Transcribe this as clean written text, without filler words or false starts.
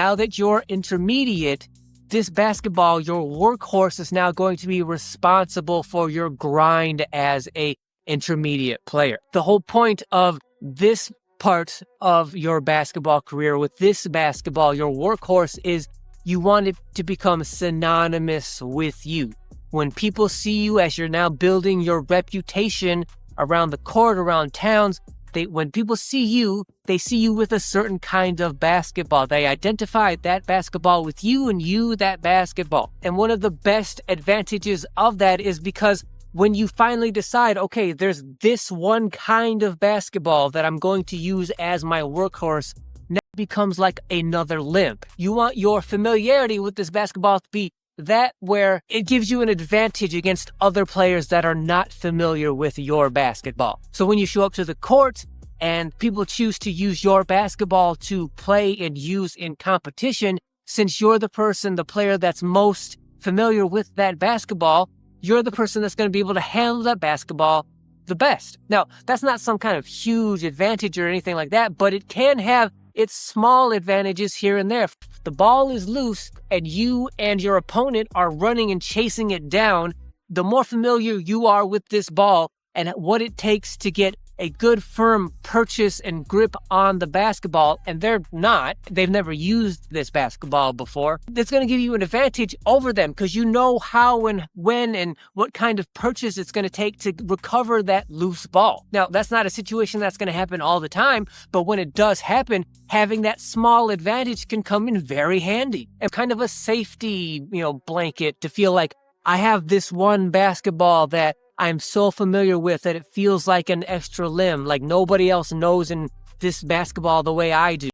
Now that you're intermediate, this basketball, your workhorse, is now going to be responsible for your grind as a intermediate player. The whole point of this part of your basketball career, with this basketball, your workhorse, is you want it to become synonymous with you. When people see you, as you're now building your reputation around the court, around towns, when people see you, they see you with a certain kind of basketball. They identify that basketball with you, and you that basketball. And one of the best advantages of that is because when you finally decide, okay, there's this one kind of basketball that I'm going to use as my workhorse, now it becomes like another limb. You want your familiarity with this basketball to be that where it gives you an advantage against other players that are not familiar with your basketball. So when you show up to the court and people choose to use your basketball to play and use in competition, since you're the player that's most familiar with that basketball, you're the person that's going to be able to handle that basketball the best. Now, that's not some kind of huge advantage or anything like that, but it can have its small advantages here and there. If the ball is loose and you and your opponent are running and chasing it down, the more familiar you are with this ball and what it takes to get a good firm purchase and grip on the basketball, and they've never used this basketball before, it's going to give you an advantage over them because you know how and when and what kind of purchase it's going to take to recover that loose ball. Now, that's not a situation that's going to happen all the time, but when it does happen, having that small advantage can come in very handy and kind of a safety, blanket to feel like I have this one basketball that I'm so familiar with that it feels like an extra limb, like nobody else knows in this basketball the way I do.